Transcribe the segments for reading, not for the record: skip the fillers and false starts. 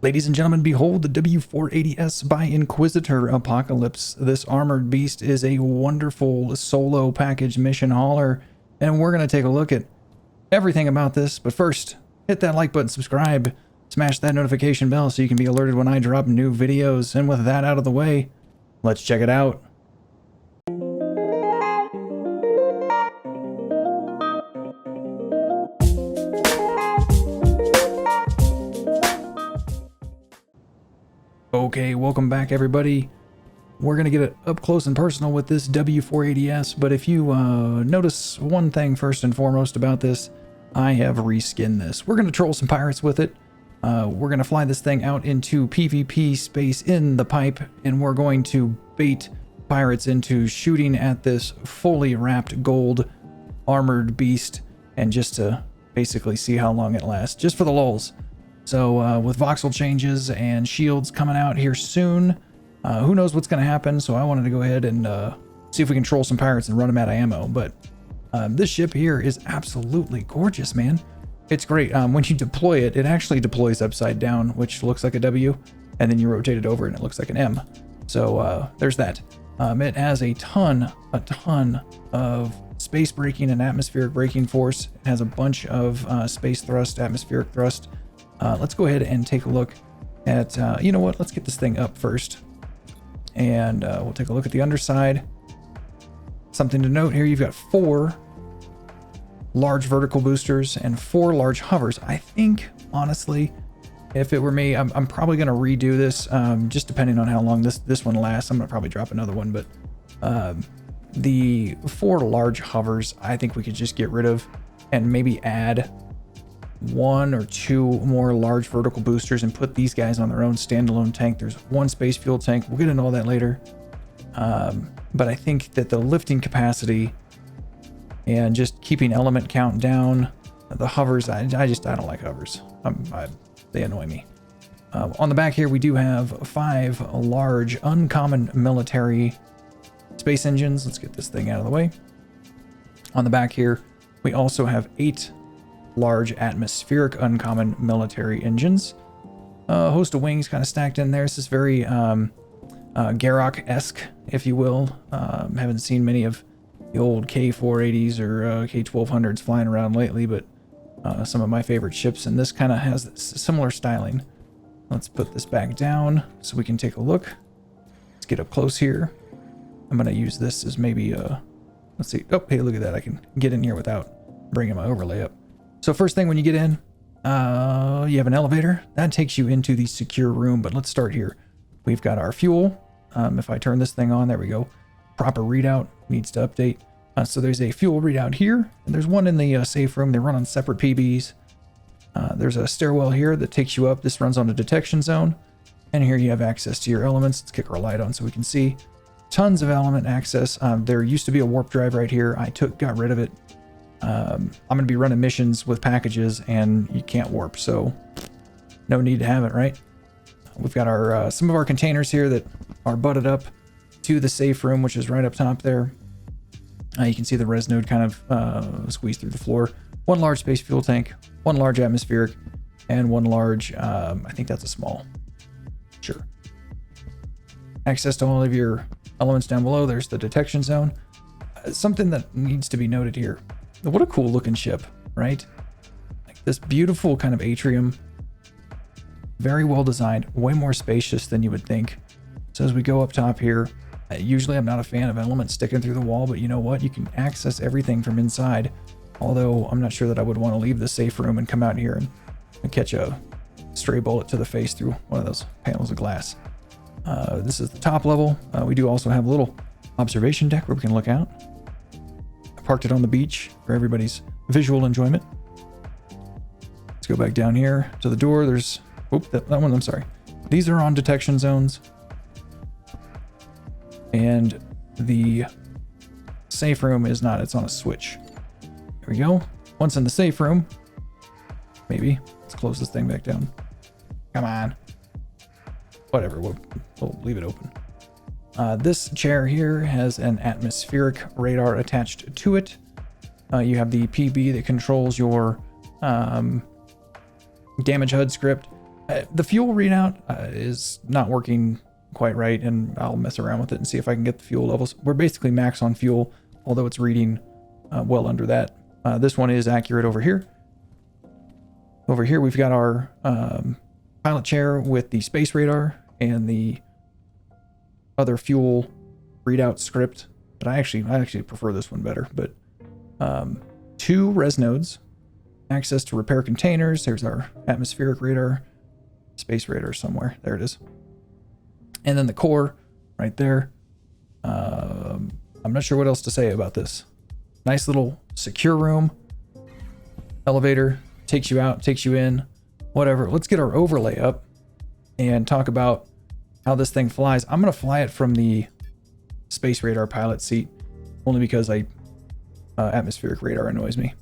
Ladies and gentlemen, behold the W480S by Inquisitor Apocalix. This armored beast is a wonderful solo package mission hauler, and we're going to take a look at everything about this. But first, hit that like button, subscribe, smash that notification bell so you can be alerted when I drop new videos. And with that out of the way, let's check it out. Okay, welcome back everybody. We're going to get it up close and personal with this W480S, but if you notice one thing first and foremost about this, I have reskinned this. We're going to troll some pirates with it. We're going to fly this thing out into PvP space in the pipe, and we're going to bait pirates into shooting at this fully wrapped gold armored beast, and just to basically see how long it lasts, just for the lulz. So with voxel changes and shields coming out here soon, who knows what's going to happen. So I wanted to go ahead and see if we can troll some pirates and run them out of ammo. But this ship here is absolutely gorgeous, man. It's great. When you deploy it, it actually deploys upside down, which looks like a W, and then you rotate it over and it looks like an M. So there's that. It has a ton of space braking and atmospheric braking force. It has a bunch of space thrust, atmospheric thrust. Let's go ahead and take a look at, you know what, let's get this thing up first. And we'll take a look at the underside. Something to note here, you've got 4 large vertical boosters and 4 large hovers. I think, honestly, if it were me, I'm probably going to redo this, just depending on how long this one lasts. I'm going to probably drop another one, but the 4 large hovers, I think we could just get rid of and maybe add 1 or 2 more large vertical boosters and put these guys on their own standalone tank. There's 1 space fuel tank. We'll get into all that later. But I think that the lifting capacity and just keeping element count down, the hovers, I don't like hovers. They annoy me. On the back here, we do have 5 large uncommon military space engines. Let's get this thing out of the way. On the back here, we also have 8 large atmospheric uncommon military engines. A host of wings kind of stacked in there. This is very Garrock-esque, if you will. Haven't seen many of the old K480s or K1200s flying around lately, but some of my favorite ships, and this kind of has similar styling. Let's put this back down so we can take a look. Let's get up close here. I'm going to use this as maybe let's see. Oh, hey, look at that. I can get in here without bringing my overlay up. So first thing when you get in, you have an elevator. That takes you into the secure room, but let's start here. We've got our fuel. If I turn this thing on, there we go. Proper readout needs to update. So there's a fuel readout here, and there's one in the safe room. They run on separate PBs. There's a stairwell here that takes you up. This runs on a detection zone. And here you have access to your elements. Let's kick our light on so we can see. Tons of element access. There used to be a warp drive right here. I got rid of it. I'm going to be running missions with packages and you can't warp, so no need to have it, right? We've got our some of our containers here that are butted up to the safe room, which is right up top there. You can see the res node kind of squeeze through the floor. 1 large space fuel tank, 1 large atmospheric, and 1 large, I think that's a small. Sure. Access to all of your elements down below. There's the detection zone. Something that needs to be noted here. What a cool looking ship, right? Like this beautiful kind of atrium. Very well designed, way more spacious than you would think. So as we go up top here, usually I'm not a fan of elements sticking through the wall, but you know what? You can access everything from inside. Although I'm not sure that I would want to leave the safe room and come out here and catch a stray bullet to the face through one of those panels of glass. This is the top level. We do also have a little observation deck where we can look out. Parked it on the beach for everybody's visual enjoyment. Let's go back down here to the door. There's, that one, I'm sorry. These are on detection zones. And the safe room is not, it's on a switch. There we go. Once in the safe room, maybe, let's close this thing back down. Come on. Whatever, we'll leave it open. This chair here has an atmospheric radar attached to it. You have the PB that controls your damage HUD script. The fuel readout is not working quite right, and I'll mess around with it and see if I can get the fuel levels. We're basically max on fuel, although it's reading well under that. This one is accurate over here. Over here, we've got our pilot chair with the space radar and the other fuel readout script. But I actually prefer this one better. But 2 res nodes, access to repair containers. There's our atmospheric radar, space radar somewhere. There it is. And then the core right there. I'm not sure what else to say about this. Nice little secure room. Elevator takes you out, takes you in, whatever. Let's get our overlay up and talk about how this thing flies. I'm going to fly it from the space radar pilot seat only because atmospheric radar annoys me.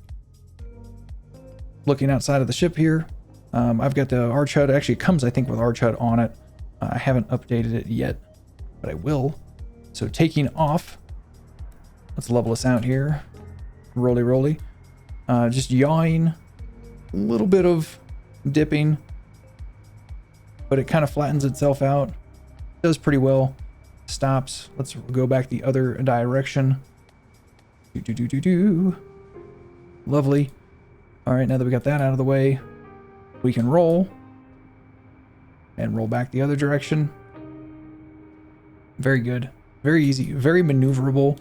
Looking outside of the ship here, I've got the Arch HUD. Actually, it comes, I think, with Arch HUD on it. I haven't updated it yet, but I will. So taking off, let's level us out here. Roly. Just yawing, a little bit of dipping, but it kind of flattens itself out. Does pretty well. Stops. Let's go back the other direction. Lovely. All right, now that we got that out of the way, we can roll and roll back the other direction. Very good. Very easy. Very maneuverable.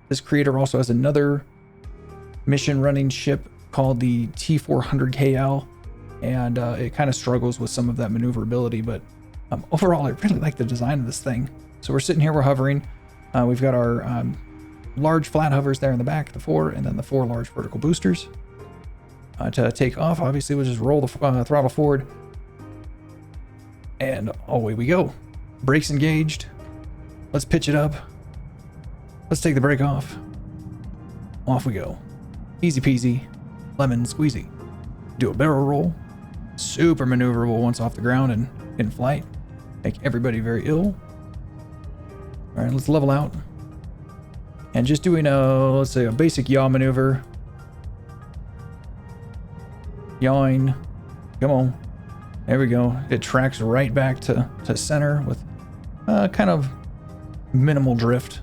This creator also has another mission running ship called the T400KL, and it kind of struggles with some of that maneuverability, but overall I really like the design of this thing. So we're sitting here, we're hovering. We've got our large flat hovers there in the back, the 4, and then the 4 large vertical boosters. To take off, obviously we'll just roll the throttle forward, and away we go. Brakes engaged. Let's pitch it up. Let's take the brake off. Off we go. Easy peasy, lemon squeezy. Do a barrel roll. Super maneuverable once off the ground and in flight. Make everybody very ill. All right, let's level out. And just doing let's say a basic yaw maneuver. Yawing. Come on. There we go. It tracks right back to center with kind of minimal drift.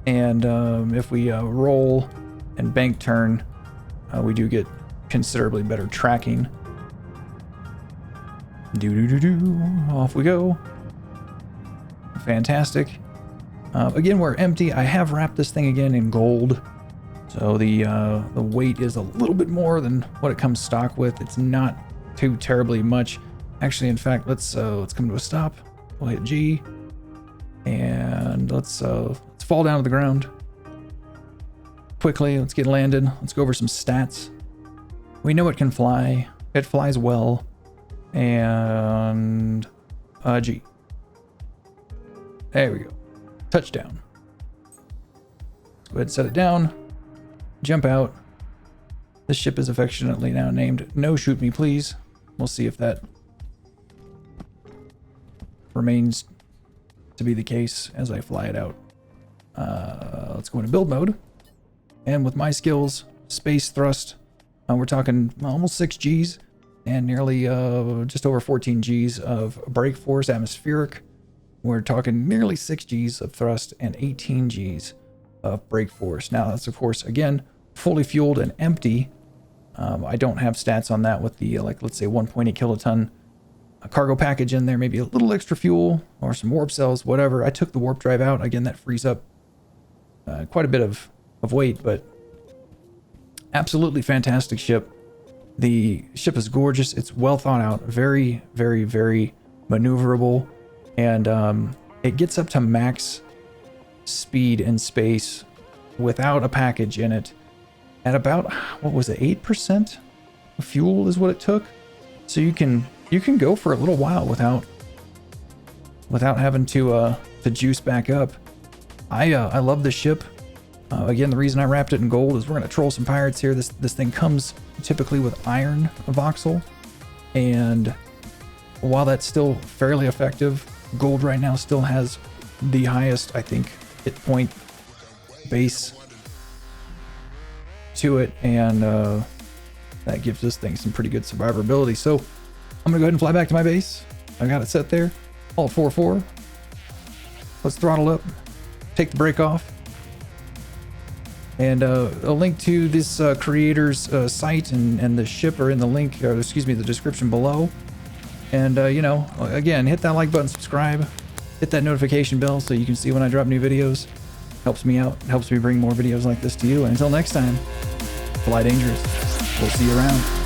And if we roll and bank turn, we do get considerably better tracking. Off we go. Fantastic. Again, we're empty. I have wrapped this thing again in gold, so the weight is a little bit more than what it comes stock with. It's not too terribly much. Actually, in fact, let's come to a stop. We'll hit G, and let's fall down to the ground quickly. Let's get landed. Let's go over some stats. We know it can fly. It flies well. And G. There we go. Touchdown. Let's go ahead and set it down. Jump out. This ship is affectionately now named No Shoot Me Please. We'll see if that remains to be the case as I fly it out. Let's go into build mode. And with my skills, space thrust, we're talking almost 6 Gs and nearly just over 14 Gs of brake force. Atmospheric, we're talking nearly 6 Gs of thrust and 18 Gs of brake force. Now that's, of course, again, fully fueled and empty. I don't have stats on that with the, let's say 1.8 kiloton cargo package in there, maybe a little extra fuel or some warp cells, whatever. I took the warp drive out. Again, that frees up quite a bit of weight, but absolutely fantastic ship. The ship is gorgeous. It's well thought out, very, very, very maneuverable, and it gets up to max speed in space without a package in it at about, what was it, 8% of fuel is what it took. So you can go for a little while without having to juice back up. I love this ship. Again, the reason I wrapped it in gold is we're going to troll some pirates here. This thing comes typically with iron voxel, and while that's still fairly effective, gold right now still has the highest, I think, hit point base to it, and That gives this thing some pretty good survivability. So I'm gonna go ahead and fly back to my base. I got it set there. Alt 4-4. Let's throttle up. Take the brake off. And a link to this creator's site and the ship are in the link, or excuse me, the description below. And you know, again, hit that like button, subscribe, hit that notification bell so you can see when I drop new videos. Helps me out, helps me bring more videos like this to you. And until next time, fly dangerous. We'll see you around.